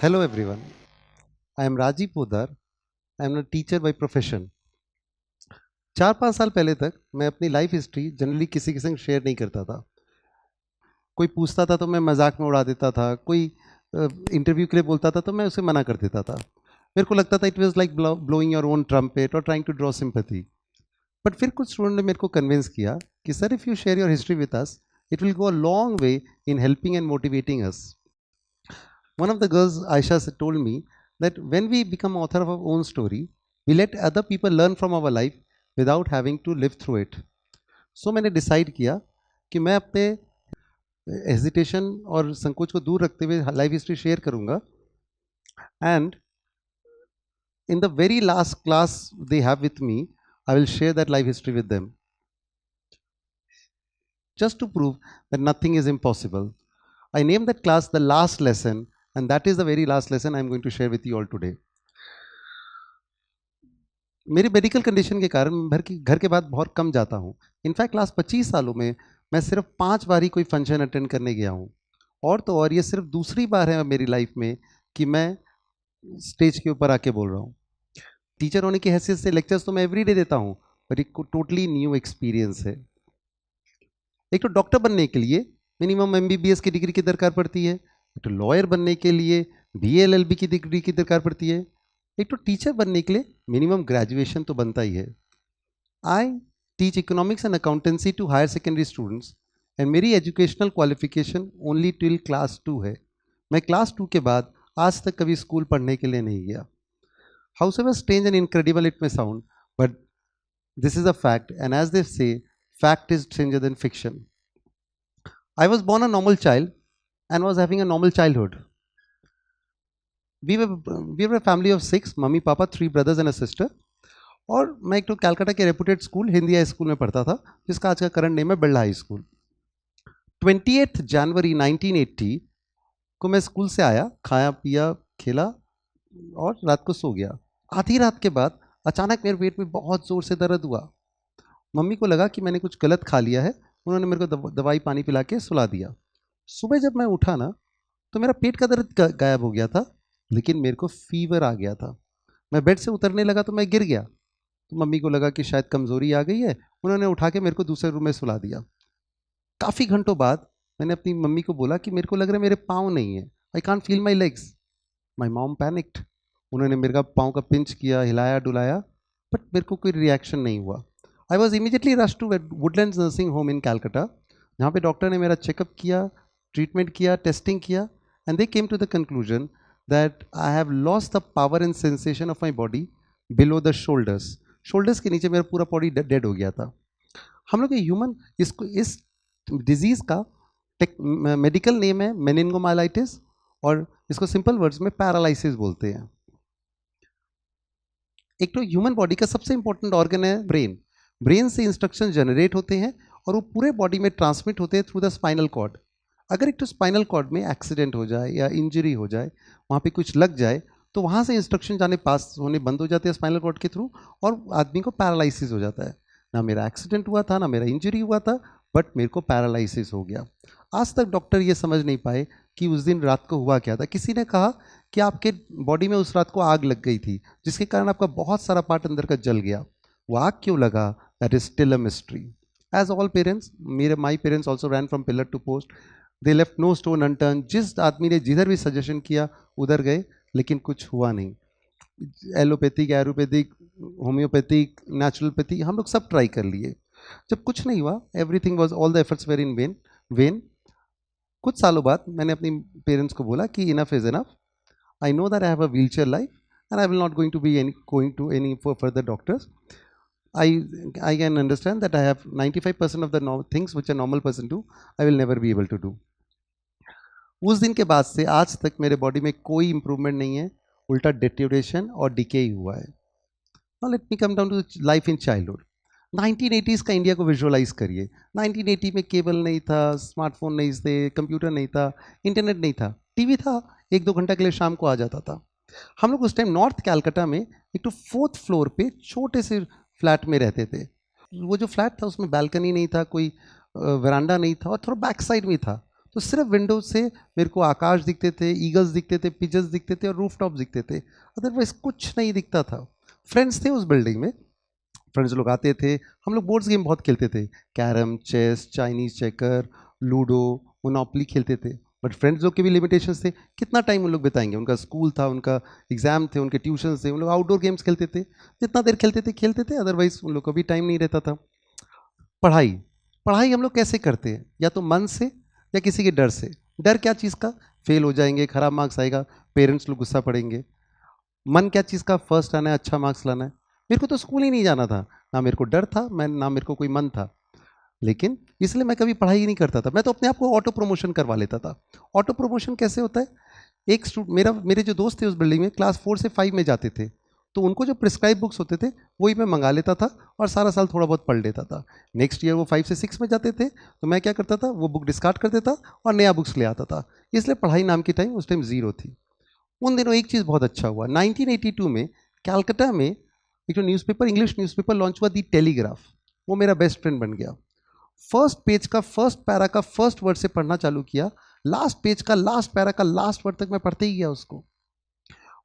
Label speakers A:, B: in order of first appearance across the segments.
A: Hello everyone. I am Rajiv Podar. I am a teacher by profession. 4-5 साल पहले तक मैं अपनी लाइफ हिस्ट्री जनरली किसी के संग शेयर नहीं करता था। कोई पूछता था तो मैं मजाक में उड़ा देता था, कोई इंटरव्यू के लिए बोलता था तो मैं उसे मना कर देता था। मेरे को लगता था it was like blowing your own trumpet और trying to draw sympathy. But फिर कुछ स्टूडेंट ने मेरे को कन्विंस किया कि sir, if you share your history with us, it will go a long way in helping and motivating us. One of the girls, Aisha, told me that when we become author of our own story, we let other people learn from our life without having to live through it. So मैंने decide किया कि मैं अपने hesitation और संकोच को दूर रखते हुए लाइफ हिस्ट्री शेयर करूंगा। And in the very last class they have with me, I will share that life history with them, just to prove that nothing is impossible. I named that class the last lesson, and that is the very last lesson I'm going to share with you all today. मेरी medical condition के कारण मैं घर के बाद बहुत कम जाता हूँ। इनफैक्ट लास्ट 25 सालों में मैं सिर्फ 5 बार ही कोई फंक्शन अटेंड करने गया हूँ। और तो और ये सिर्फ दूसरी बार है मेरी लाइफ में कि मैं स्टेज के ऊपर आके बोल रहा हूँ। टीचर होने की हैसियत से लेक्चर्स तो मैं एवरीडे देता हूँ, पर एक टोटली न्यू एक्सपीरियंस है। एक तो डॉक्टर बनने के लिए मिनिमम एमबीबीएस की डिग्री की दरकार पड़ती है, एक तो लॉयर बनने के लिए बीएलएलबी की डिग्री की दरकार पड़ती है, एक तो टीचर बनने के लिए मिनिमम ग्रेजुएशन तो बनता ही है। I teach economics and accountancy to higher secondary students, and मेरी educational qualification only till class 2 है। मैं क्लास 2 के बाद आज तक कभी स्कूल पढ़ने के लिए नहीं गया। Howsoever strange and incredible it may sound, but this is a fact, and as they say fact is stranger than fiction. I was born a normal child and was having a normal childhood. We were a family of 6, mummy papa, 3 brothers and a sister. और मैं एक तो कैलकाटा के reputed school Hindi high school में पढ़ता था, जिसका आज का करंट नेम है बिरला हाई स्कूल। 28 जनवरी 1980 को मैं स्कूल से आया, खाया पिया खेला और रात को सो गया। आधी रात के बाद अचानक मेरे पेट में बहुत ज़ोर से दर्द हुआ। मम्मी को लगा कि मैंने कुछ गलत खा लिया है, उन्होंने मेरे को दवाई पानी पिला के सुला दिया। सुबह जब मैं उठा ना, तो मेरा पेट का दर्द गायब हो गया था, लेकिन मेरे को फीवर आ गया था। मैं बेड से उतरने लगा तो मैं गिर गया, तो मम्मी को लगा कि शायद कमज़ोरी आ गई है, उन्होंने उठा के मेरे को दूसरे रूम में सुला दिया। काफ़ी घंटों बाद मैंने अपनी मम्मी को बोला कि मेरे को लग रहा है मेरे पाँव नहीं है, I can't feel my legs. My mom panicked. उन्होंने मेरे पाँव का पिंच किया, हिलाया डुलाया, बट मेरे को कोई रिएक्शन नहीं हुआ। I was immediately rush to Woodlands nursing home in Calcutta, जहाँ पे डॉक्टर ने मेरा चेकअप किया, ट्रीटमेंट किया, टेस्टिंग किया, and they came to the conclusion that I have lost the power and sensation of my body below the shoulders. Shoulders के नीचे मेरा पूरा बॉडी डेड हो गया था। हम लोग ह्यूमन इसको इस डिजीज़ का मेडिकल नेम है मेनिंगोमाइलाइटिस, और इसको सिंपल वर्ड्स में पैरालाइसिस बोलते हैं। एक तो ह्यूमन बॉडी का सबसे इंपॉर्टेंट ऑर्गन है ब्रेन। ब्रेन से इंस्ट्रक्शन जनरेट होते हैं और वो पूरे बॉडी में ट्रांसमिट होते हैं थ्रू द स्पाइनल कॉर्ड। अगर एक तो स्पाइनल कॉर्ड में एक्सीडेंट हो जाए या इंजरी हो जाए, वहाँ पे कुछ लग जाए, तो वहाँ से इंस्ट्रक्शन जाने पास होने बंद हो जाते हैं स्पाइनल कॉर्ड के थ्रू, और आदमी को पैरालिसिस हो जाता है। ना मेरा एक्सीडेंट हुआ था, ना मेरा इंजरी हुआ था, बट मेरे को पैरालिसिस हो गया। आज तक डॉक्टर ये समझ नहीं पाए कि उस दिन रात को हुआ क्या था। किसी ने कहा कि आपके बॉडी में उस रात को आग लग गई थी, जिसके कारण आपका बहुत सारा पार्ट अंदर का जल गया। वो आग क्यों लगा, that is still a mystery. As all parents, मेरे my parents also ran from pillar to post, they left no stone unturn. जिस आदमी ने जिधर भी सजेशन किया उधर गए, लेकिन कुछ हुआ नहीं। एलोपैथिक, आयुर्वेदिक, होम्योपैथिक, नेचुरलपैथी, हम लोग सब ट्राई कर लिए। जब कुछ नहीं हुआ, everything was, all the efforts were in vain. कुछ सालों बाद मैंने अपनी पेरेंट्स को बोला कि enough is enough. I know that I have a wheelchair life, and I will not going to be going to any further doctors. I I can understand that I have 95% of the things which a normal person do, I will never be able to do. उस दिन के बाद से आज तक मेरे body में कोई इंप्रूवमेंट नहीं है, उल्टा डिटेरियोरेशन और डिके ही हुआ है। Now let me come down to life in childhood. 1980s का इंडिया को विजुअलाइज करिए। 1980 में केबल नहीं था, स्मार्टफोन नहीं थे, कंप्यूटर नहीं था, इंटरनेट नहीं था, टीवी था, 1-2 घंटा के लिए शाम को आ जाता था। हम लोग उस टाइम नॉर्थ कैलकाटा में एक तो 4th फ्लोर पे छोटे से फ्लैट में रहते थे। वो जो फ्लैट था उसमें बालकनी नहीं था, कोई वरांडा नहीं था, और थोड़ा बैक साइड में था। तो सिर्फ विंडो से मेरे को आकाश दिखते थे, ईगल्स दिखते थे, पिजन्स दिखते थे और रूफटॉप दिखते थे, अदरवाइज कुछ नहीं दिखता था। फ्रेंड्स थे उस बिल्डिंग में, फ्रेंड्स लोग आते थे, हम लोग बोर्ड्स गेम बहुत खेलते थे, carrom, chess, Chinese checker, ludo, Monopoly खेलते थे। बट फ्रेंड्स लोग के भी लिमिटेशंस थे, कितना टाइम उन लोग बिताएंगे, उनका स्कूल था, उनका एग्जाम थे, उनके ट्यूशन थे, उन लोग आउटडोर गेम्स खेलते थे, जितना देर खेलते थे, अदरवाइज उन लोग को भी टाइम नहीं रहता था। पढ़ाई, पढ़ाई हम लोग कैसे करते हैं, या तो मन से या किसी के डर से। डर क्या चीज़ का, फेल हो जाएंगे, खराब मार्क्स आएगा, पेरेंट्स लोग गुस्सा पड़ेंगे। मन क्या चीज़ का, फर्स्ट आना है, अच्छा मार्क्स लाना है। मेरे को तो स्कूल ही नहीं जाना था, ना मेरे को डर था, मैं ना मेरे को कोई मन था, लेकिन इसलिए मैं कभी पढ़ाई ही नहीं करता था। मैं तो अपने आप को ऑटो प्रमोशन करवा लेता था। ऑटो प्रमोशन कैसे होता है, एक मेरे जो दोस्त थे उस बिल्डिंग में क्लास 4 से 5 में जाते थे, तो उनको जो प्रिस्क्राइब बुक्स होते थे वही मैं मंगा लेता था और सारा साल थोड़ा बहुत पढ़ लेता था। नेक्स्ट ईयर वो 5 से 6 में जाते थे, तो मैं क्या करता था, वो बुक डिस्कार्ड कर देता और नया बुक्स ले आता था। इसलिए पढ़ाई नाम की टाइम उस टाइम ज़ीरो थी। उन दिनों एक चीज़ बहुत अच्छा हुआ, 1982 में कैलकाटा में एक जो न्यूज़पेपर, इंग्लिश न्यूज़पेपर लॉन्च हुआ, दी टेलीग्राफ। वो मेरा बेस्ट फ्रेंड बन गया। फर्स्ट पेज का फर्स्ट पैरा का फर्स्ट वर्ड से पढ़ना चालू किया, लास्ट पेज का लास्ट पैरा का लास्ट वर्ड तक मैं पढ़ते ही गया उसको।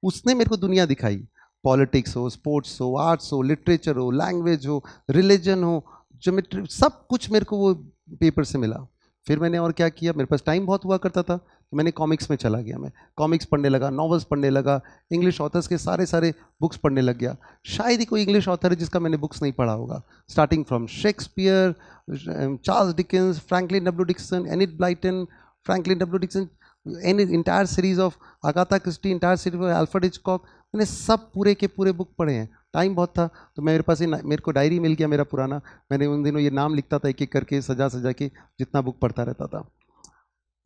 A: उसने मेरे को दुनिया दिखाई, पॉलिटिक्स हो, स्पोर्ट्स हो, आर्ट्स हो, लिटरेचर हो, लैंग्वेज हो, रिलीजन हो, ज्योमेट्री, सब कुछ मेरे को वो पेपर से मिला। फिर मैंने और क्या किया, मेरे पास टाइम बहुत हुआ करता था, तो मैंने कॉमिक्स में चला गया। मैं कॉमिक्स पढ़ने लगा, नॉवेल्स पढ़ने लगा, इंग्लिश ऑथर्स के सारे सारे बुक्स पढ़ने लग गया। शायद ही कोई इंग्लिश ऑथर है जिसका मैंने बुक्स नहीं पढ़ा होगा, starting from Shakespeare, Charles Dickens, Franklin W Dixon, Enid Blyton, Franklin W Dixon, any entire series of Agatha Christie, entire series of Alfred Hitchcock, मैंने सब पूरे के पूरे बुक पढ़े हैं। टाइम बहुत था तो मेरे पास मेरे को डायरी मिल गया मेरा पुराना, मैंने उन दिनों ये नाम लिखता था एक एक करके, सजा सजा के, जितना बुक पढ़ता रहता था।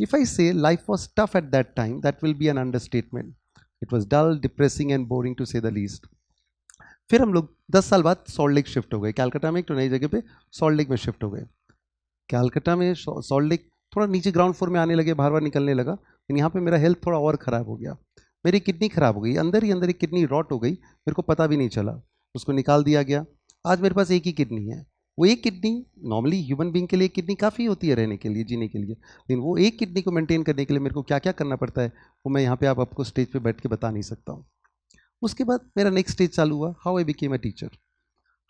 A: If I say life was tough at that time, that will be an understatement. It was dull, depressing and boring to say the least. फिर हम लोग 10 साल बाद सॉल्ट लेक शिफ्ट हो गए, कैलकाटा में एक तो नई जगह पे सॉल्ट लेक में शिफ्ट हो गए। कैलकाटा में सॉल्ट लेक थोड़ा नीचे ग्राउंड फ्लोर में आने लगे, बाहर बाहर निकलने लगा, लेकिन यहाँ पे मेरा हेल्थ थोड़ा और ख़राब हो गया। मेरी किडनी ख़राब हो गई, अंदर ही अंदर एक किडनी रॉट हो गई, मेरे को पता भी नहीं चला, उसको निकाल दिया गया। आज मेरे पास एक ही किडनी है। वो एक किडनी, नॉर्मली ह्यूमन बींग के लिए किडनी काफ़ी होती है रहने के लिए, जीने के लिए, लेकिन वो एक किडनी को मेंटेन करने के लिए मेरे को क्या क्या करना पड़ता है, वो मैं यहाँ पे आपको स्टेज पे बैठ के बता नहीं सकता हूँ। उसके बाद मेरा नेक्स्ट स्टेज चालू हुआ, how I became a teacher.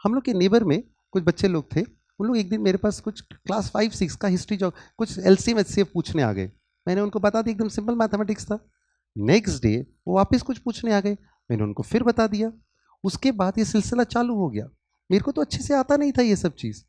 A: हम लोग के नेबर में कुछ बच्चे लोग थे, उन लोग एक दिन मेरे पास कुछ क्लास 5-6 का हिस्ट्री जो कुछ एलसीएम एचसीएफ पूछने आ गए। मैंने उनको बता दिया, एकदम सिंपल मैथमेटिक्स था। नेक्स्ट डे वो वापस कुछ पूछने आ गए, मैंने उनको फिर बता दिया। उसके बाद ये सिलसिला चालू हो गया। मेरे को तो अच्छे से आता नहीं था ये सब चीज़।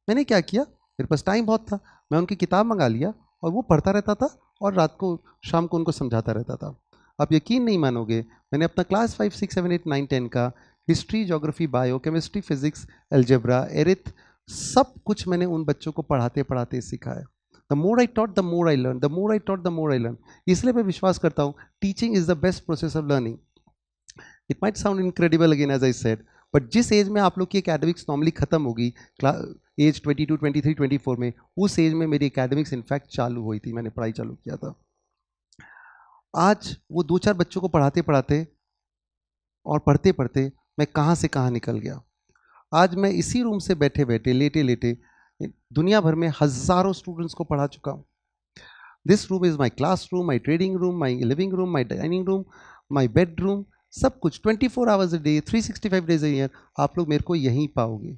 A: मैंने क्या किया, मेरे पास टाइम बहुत था, मैं उनकी किताब मंगा लिया और वो पढ़ता रहता था और रात को शाम को उनको समझाता रहता था। आप यकीन नहीं मानोगे, मैंने अपना क्लास 5, 6, 7, 8, 9, 10 का history, geography, bio, chemistry, physics, algebra, arith, सब कुछ मैंने उन बच्चों को पढ़ाते पढ़ाते सीखा है। The more I taught the more I learn, the more I taught the more I learn. इसलिए मैं विश्वास करता हूँ teaching is the best process of learning. It might sound incredible again as I said, but जिस एज में आप लोग की एकेडमिक्स नॉर्मली खत्म होगी, एज 22, 23, 24 में, उस एज में मेरी एकेडमिक्स इनफैक्ट चालू हुई थी, मैंने पढ़ाई चालू किया था। आज वो 2-4 बच्चों को पढ़ाते पढ़ाते और पढ़ते पढ़ते मैं कहाँ से कहाँ निकल गया। आज मैं इसी रूम से बैठे बैठे, लेटे लेटे, दुनिया भर में हज़ारों स्टूडेंट्स को पढ़ा चुका हूँ। This room is my class room, my trading room, my living room, my dining room, my bed room, सब कुछ 24 hours a day, 365 days a year आप लोग मेरे को यहीं पाओगे।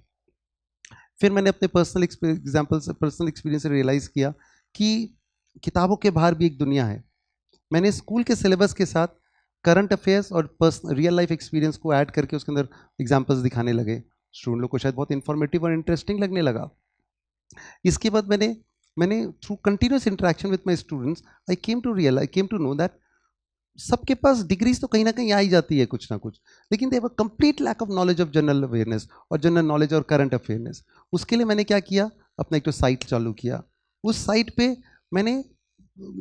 A: फिर मैंने अपने पर्सनल एक्सपीरियंस से रियलाइज़ किया कि किताबों के बाहर भी एक दुनिया है। मैंने स्कूल के सिलेबस के साथ करंट अफेयर्स और रियल लाइफ एक्सपीरियंस को ऐड करके उसके अंदर एग्जाम्पल्स दिखाने लगे। स्टूडेंट लोग को शायद बहुत इन्फॉर्मेटिव और इंटरेस्टिंग लगने लगा। इसके बाद मैंने through continuous interaction with my students I came to know that सबके पास डिग्रीज तो कहीं ना कहीं आ ही जाती है कुछ ना कुछ, लेकिन they have a complete lack of knowledge of general awareness और जनरल नॉलेज और करंट अफेयरनेस। उसके लिए मैंने क्या किया, अपना एक तो साइट चालू किया। उस साइट पे मैंने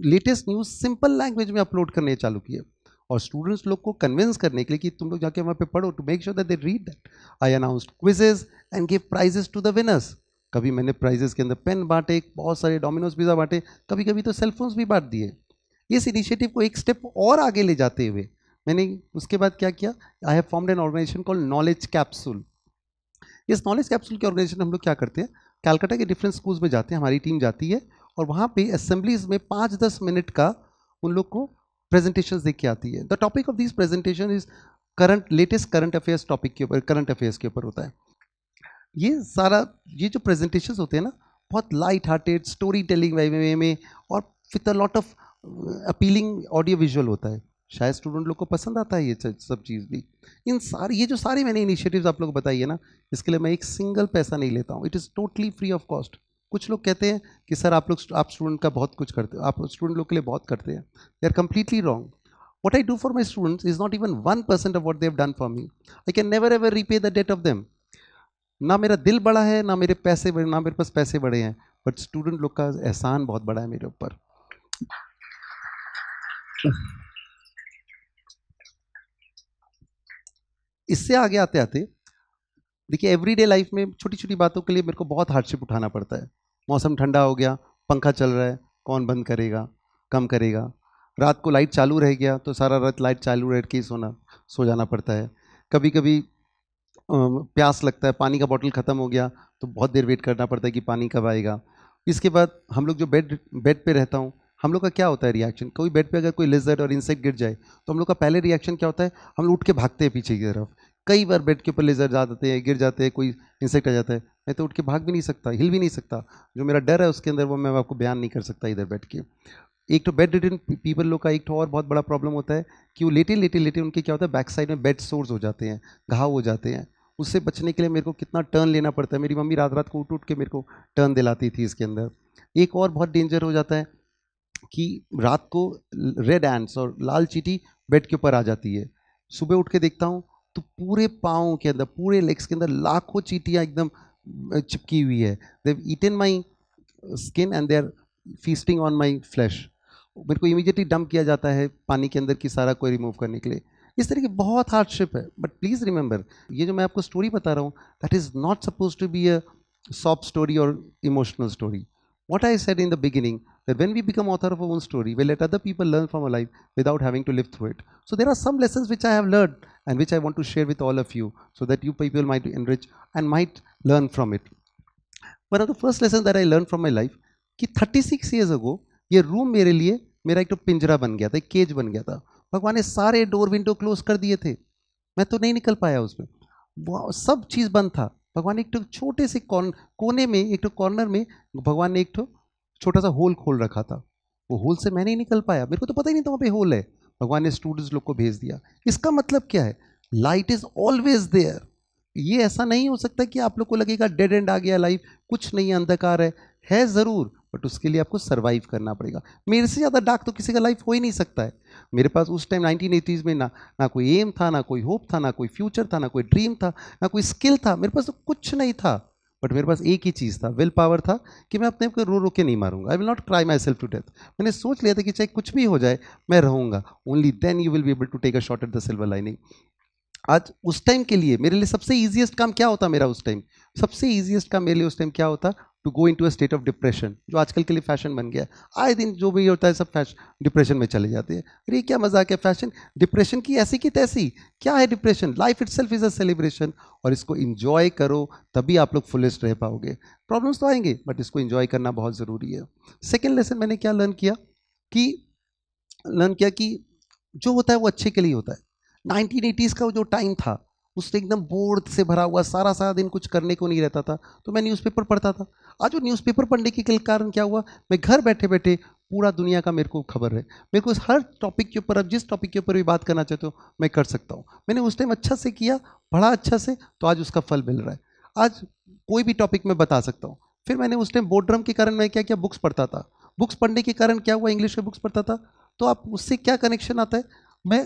A: लेटेस्ट न्यूज़ सिंपल लैंग्वेज में अपलोड करने चालू किए और स्टूडेंट्स लोग को कन्विंस करने के लिए कि तुम लोग जाके वहाँ पे पढ़ो, to make sure that they read that. I announced quizzes and give prizes to the winners. कभी मैंने प्राइजेस के अंदर पेन बांटे, बहुत सारे डोमिनोज पिज़्ज़ा बांटे, कभी कभी तो सेलफोन्स भी बांट दिए। इस इनिशिएटिव को एक स्टेप और आगे ले जाते हुए मैंने उसके बाद क्या किया, I have formed an organisation called knowledge capsule. इस नॉलेज कैप्सूल के ऑर्गेनाइजेशन हम लोग क्या करते हैं, कैलकाटा के डिफरेंट स्कूल्स में जाते हैं, हमारी टीम जाती है और वहाँ पे असेंबलीज में 5-10 मिनट का उन लोग को प्रेजेंटेशन देख के आती है। The topic of this presentation is latest current affairs topic के ऊपर, करंट अफेयर्स के ऊपर होता है। ये जो प्रेजेंटेशंस होते हैं ना, बहुत लाइट हार्टेड स्टोरी टेलिंग वे में और with a lot of appealing audio visual होता है। शायद स्टूडेंट लोग को पसंद आता है ये सब चीज़ भी। ये जो सारे मैंने इनिशिएटिव्स आप लोग को बताई है ना, इसके लिए मैं एक सिंगल पैसा नहीं लेता हूँ। It is totally free of cost. कुछ लोग कहते हैं कि सर आप स्टूडेंट का बहुत कुछ करते हो, आप स्टूडेंट लोग के लिए बहुत करते हैं। They are completely wrong. What I do for my students is not even 1% of what they have done for me. I can never ever repay the debt of them. ना मेरा दिल बड़ा है, ना मेरे पैसे बड़े, ना मेरे पास पैसे बड़े हैं, बट स्टूडेंट लोग का एहसान बहुत बड़ा है मेरे ऊपर। इससे आगे आते आते देखिए, एवरीडे लाइफ में छोटी छोटी बातों के लिए मेरे को बहुत हार्डशिप उठाना पड़ता है। मौसम ठंडा हो गया, पंखा चल रहा है, कौन बंद करेगा, कम करेगा। रात को लाइट चालू रह गया तो सारा रात लाइट चालू रह के ही सो जाना पड़ता है। कभी कभी प्यास लगता है, पानी का बॉटल ख़त्म हो गया तो बहुत देर वेट करना पड़ता है कि पानी कब आएगा। इसके बाद हम लोग जो बेड पे रहता हूँ, हम लोग का क्या होता है रिएक्शन, कोई बेड पे अगर कोई लिजर्ड और इंसेक्ट गिर जाए तो हम लोग का पहले रिएक्शन क्या होता है, हम लोग उठ के भागते हैं पीछे की तरफ। कई बार बेड के ऊपर लिजर्ड आ जाते हैं, गिर जाते हैं, कोई इंसेक्ट आ जाता है, मैं तो उठ के भाग भी नहीं सकता, हिल भी नहीं सकता। जो मेरा डर है उसके अंदर वो मैं आपको बयान नहीं कर सकता इधर बैठ के। एक तो बेड रिडन पीपल लोग का एक तो और बहुत बड़ा प्रॉब्लम होता है कि वो लेटे लेटे लेटे उनके क्या होता है, बैक साइड में बेड सोर्स हो जाते हैं, घाव हो जाते हैं। उससे बचने के लिए मेरे को कितना टर्न लेना पड़ता है। मेरी मम्मी रात रात को उठ उठ के मेरे को टर्न दिलाती थी इसके अंदर। एक और बहुत डेंजर हो जाता है कि रात को रेड एंड्स और लाल चींटी बेड के ऊपर आ जाती है। सुबह उठ के देखता हूँ तो पूरे पाँव के अंदर, पूरे लेग्स के अंदर लाखों चींटियाँ एकदम चिपकी हुई है। They eaten my skin and they are feasting on my flesh. मेरे को इमीडिएटली डंप किया जाता है पानी के अंदर की सारा कोई रिमूव करने के लिए। इस तरह की बहुत हार्डशिप है। बट प्लीज़ रिमेंबर, ये जो मैं आपको स्टोरी बता रहा हूँ, that is not suppose to be a soft story और emotional story. What I said in the beginning, that when we become author of our own story, we let other people learn from our life without having to live through it. So there are some lessons which I have learned and which I want to share with all of you, so that you people might enrich and might learn from it. One of the first lessons that I learned from my life, कि 36 years ago ये room मेरे लिए मेरा एक तो पिंजरा बन गया था, एक केज बन गया था। भगवान ने सारे डोर विंडो क्लोज कर दिए थे, मैं तो नहीं निकल पाया उसमें, वो सब चीज़ बंद था। भगवान ने एक तो छोटे से कोने में, एक तो कॉर्नर में भगवान ने एक तो छोटा सा होल खोल रखा था। वो होल से मैं नहीं निकल पाया, मेरे को तो पता ही नहीं था वहाँ पे होल है। भगवान ने स्टूडेंट्स लोग को भेज दिया। इसका मतलब क्या है? Light is always there. ये ऐसा नहीं हो सकता कि आप लोग को लगेगा डेड एंड आ गया लाइफ, कुछ नहीं, अंधकार है ज़रूर, बट उसके लिए आपको सर्वाइव करना पड़ेगा। मेरे से ज़्यादा डार्क तो किसी का लाइफ हो ही नहीं सकता है। मेरे पास उस टाइम 1980s में ना कोई एम था, ना कोई होप था, ना कोई फ्यूचर था, ना कोई ड्रीम था, ना कोई स्किल था, मेरे पास तो कुछ नहीं था। बट मेरे पास एक ही चीज़ था, विल पावर था कि मैं अपने को रो रो के नहीं मारूंगा। I will not cry myself to death. मैंने सोच लिया था कि चाहे कुछ भी हो जाए मैं रहूँगा। Only then you will be able to take a shot at the silver lining. आज उस टाइम के लिए मेरे लिए सबसे ईजीएस्ट काम क्या होता? मेरा उस टाइम सबसे ईजीएस्ट काम मेरे लिए उस टाइम क्या होता? To go into a state of depression, जो आजकल के लिए फैशन बन गया है। आए दिन जो भी होता है सब डिप्रेशन में चले जाते हैं। अरे क्या मजाक है, फैशन डिप्रेशन की ऐसी की तैसी। क्या है depression? Life itself is a celebration, और इसको इंजॉय करो, तभी आप लोग फुलेस्ट रह पाओगे। प्रॉब्लम्स तो आएंगे बट इसको इंजॉय करना बहुत ज़रूरी है। सेकेंड लेसन मैंने क्या लर्न किया कि जो होता है वो अच्छे के लिए होता है। 1980s का वो जो टाइम था, उससे एकदम बोर्ड से भरा हुआ, सारा सारा दिन कुछ करने को नहीं रहता था, तो मैं न्यूज़पेपर पढ़ता था। आज वो न्यूज़पेपर पढ़ने के कारण क्या हुआ, मैं घर बैठे बैठे पूरा दुनिया का मेरे को खबर है। मेरे को हर टॉपिक के ऊपर, अब जिस टॉपिक के ऊपर भी बात करना चाहते हो मैं कर सकता हूँ। मैंने उस टाइम अच्छा से किया, पढ़ा अच्छा से, तो आज उसका फल मिल रहा है। आज कोई भी टॉपिक मैं बता सकता हूँ। फिर मैंने उस टाइम बोर्डरम के कारण मैं क्या क्या बुक्स पढ़ता था। बुक्स पढ़ने के कारण क्या हुआ, इंग्लिश के बुक्स पढ़ता था, तो आप उससे क्या कनेक्शन आता है? मैं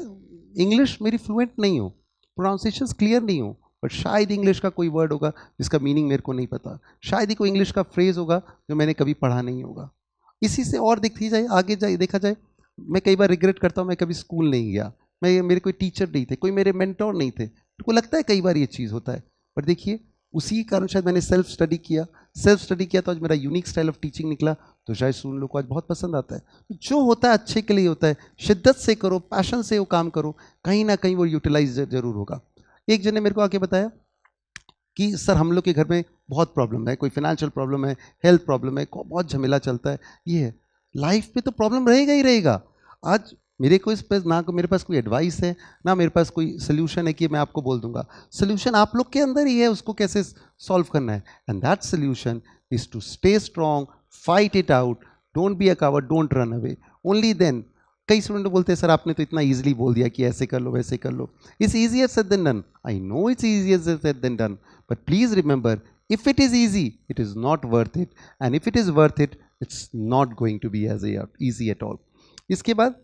A: इंग्लिश मेरी फ्लुएंट नहीं हूँ, प्रोनाउंसिएशंस क्लियर नहीं हूँ, बट शायद इंग्लिश का कोई वर्ड होगा जिसका मीनिंग मेरे को नहीं पता, शायद ही कोई इंग्लिश का फ्रेज होगा जो मैंने कभी पढ़ा नहीं होगा। इसी से और देखी जाए, आगे जाए देखा जाए, मैं कई बार रिग्रेट करता हूँ मैं कभी स्कूल नहीं गया, मेरे कोई टीचर नहीं थे, कोई मेरे मेंटोर नहीं थे। मेरे को लगता है कई बार ये चीज़ होता है, पर देखिए उसी कारण शायद मैंने सेल्फ स्टडी किया तो आज मेरा यूनिक स्टाइल ऑफ टीचिंग निकला, तो शायद सुन लोग को आज बहुत पसंद आता है। जो होता है अच्छे के लिए होता है, शिद्दत से करो, पैशन से वो काम करो, कहीं ना कहीं वो यूटिलाइज जरूर होगा। एक जन ने मेरे को आके बताया कि सर हम लोग के घर में बहुत प्रॉब्लम है, कोई फाइनेंशियल प्रॉब्लम है, हेल्थ प्रॉब्लम है, बहुत झमेला चलता है, ये है। लाइफ में तो प्रॉब्लम रहेगा ही रहेगा। आज मेरे को इस पर ना मेरे पास कोई एडवाइस है, ना मेरे पास कोई सोल्यूशन है कि मैं आपको बोल दूंगा। सोल्यूशन आप लोग के अंदर ही है, उसको कैसे सॉल्व करना है। And that solution is to stay strong, fight it out, don't be a coward, don't run away. Only then. कई स्टूडेंट बोलते हैं सर आपने तो इतना इजीली बोल दिया कि ऐसे कर लो वैसे कर लो। It's easier said than done. I know it's easier said than done, but please remember, if it is easy it is not worth it, and if it is worth it it's not going to be as easy at all. इसके बाद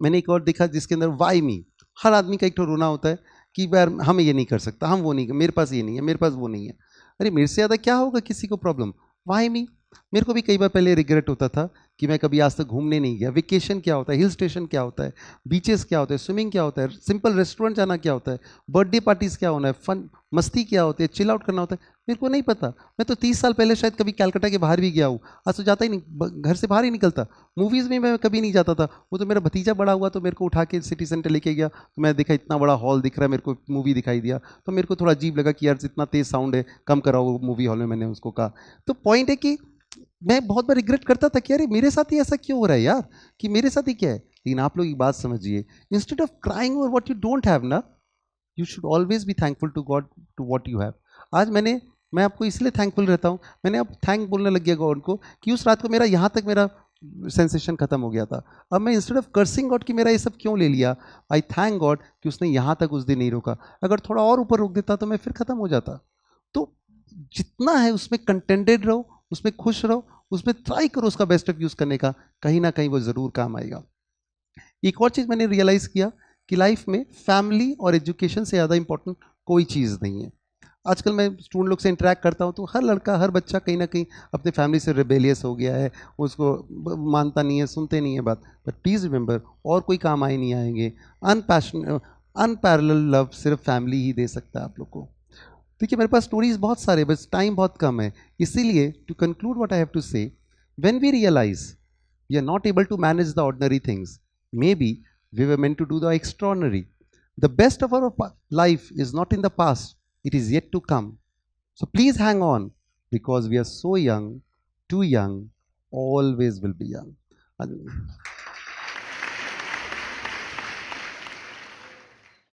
A: मैंने एक और देखा जिसके अंदर why me. हर आदमी का एक तो रोना होता है कि यार हम ये नहीं कर सकता, हम वो नहीं, मेरे पास ये नहीं है, मेरे पास वो नहीं है। अरे मेरे से ज़्यादा क्या होगा किसी को प्रॉब्लम? Why me. मेरे को भी कई बार पहले रिग्रेट होता था कि मैं कभी आज तक घूमने नहीं गया। वेकेशन क्या होता है, हिल स्टेशन क्या होता है, बीचेस क्या होता है, स्विमिंग क्या होता है, सिंपल रेस्टोरेंट जाना क्या होता है, बर्थडे पार्टीज क्या होना है, फन मस्ती क्या होती है, चिल आउट करना होता है, मेरे को नहीं पता। मैं तो 30 साल पहले शायद कभी कलकत्ता के बाहर भी गया हूँ, आज तो जाता ही नहीं, घर से बाहर ही निकलता। मूवीज़ में मैं कभी नहीं जाता था। वो तो मेरा भतीजा बड़ा हुआ तो मेरे को उठा के सिटी सेंटर लेके गया, तो मैं देखा इतना बड़ा हॉल दिख रहा है, मेरे को मूवी दिखाई दिया, तो मेरे को थोड़ा अजीब लगा कि यार इतना तेज साउंड है, कम कराओ मूवी हॉल में, मैंने उसको कहा। तो पॉइंट है कि मैं बहुत बार रिग्रेट करता था कि अरे मेरे साथ ही ऐसा क्यों हो रहा है यार, कि मेरे साथ ही क्या है। लेकिन आप लोग एक बात समझिए, instead of crying over what you don't have ना, you should always be thankful to God to what you have. आज मैं आपको इसलिए थैंकफुल रहता हूँ, मैंने अब थैंक बोलने लग गया गॉड को, कि उस रात को मेरा यहाँ तक मेरा सेंसेशन खत्म हो गया था। अब मैं इंस्टेड ऑफ कर्सिंग गॉड कि मेरा ये सब क्यों ले लिया, आई थैंक गॉड कि उसने यहाँ तक उस दिन नहीं रोका। अगर थोड़ा और ऊपर रोक देता तो मैं फिर खत्म हो जाता। तो जितना है उसमें कंटेंटेड रहो, उसमें खुश रहो, उसमें ट्राई करो उसका बेस्ट ऑफ यूज़ करने का, कहीं ना कहीं वो ज़रूर काम आएगा। एक और चीज़ मैंने रियलाइज़ किया कि लाइफ में फैमिली और एजुकेशन से ज़्यादा इंपॉर्टेंट कोई चीज़ नहीं है। आजकल मैं स्टूडेंट लोग से इंटरेक्ट करता हूँ तो हर लड़का हर बच्चा कहीं ना कहीं अपने फैमिली से रिबेलियस हो गया है, उसको मानता नहीं है, सुनते नहीं है बात। बट प्लीज़ रिमेंबर, और कोई काम आए नहीं आएंगे। अनपैशन अनपैरेलल लव सिर्फ फैमिली ही दे सकता है आप लोग को। देखिए मेरे पास स्टोरीज बहुत सारे, बस टाइम बहुत कम है, इसीलिए to conclude what I have to say, when we realise we are not able to manage the ordinary things, may be we were meant to do the extraordinary. The best of our life is not in the past, it is yet to come. So please hang on, because we are so young, too young, always will be young.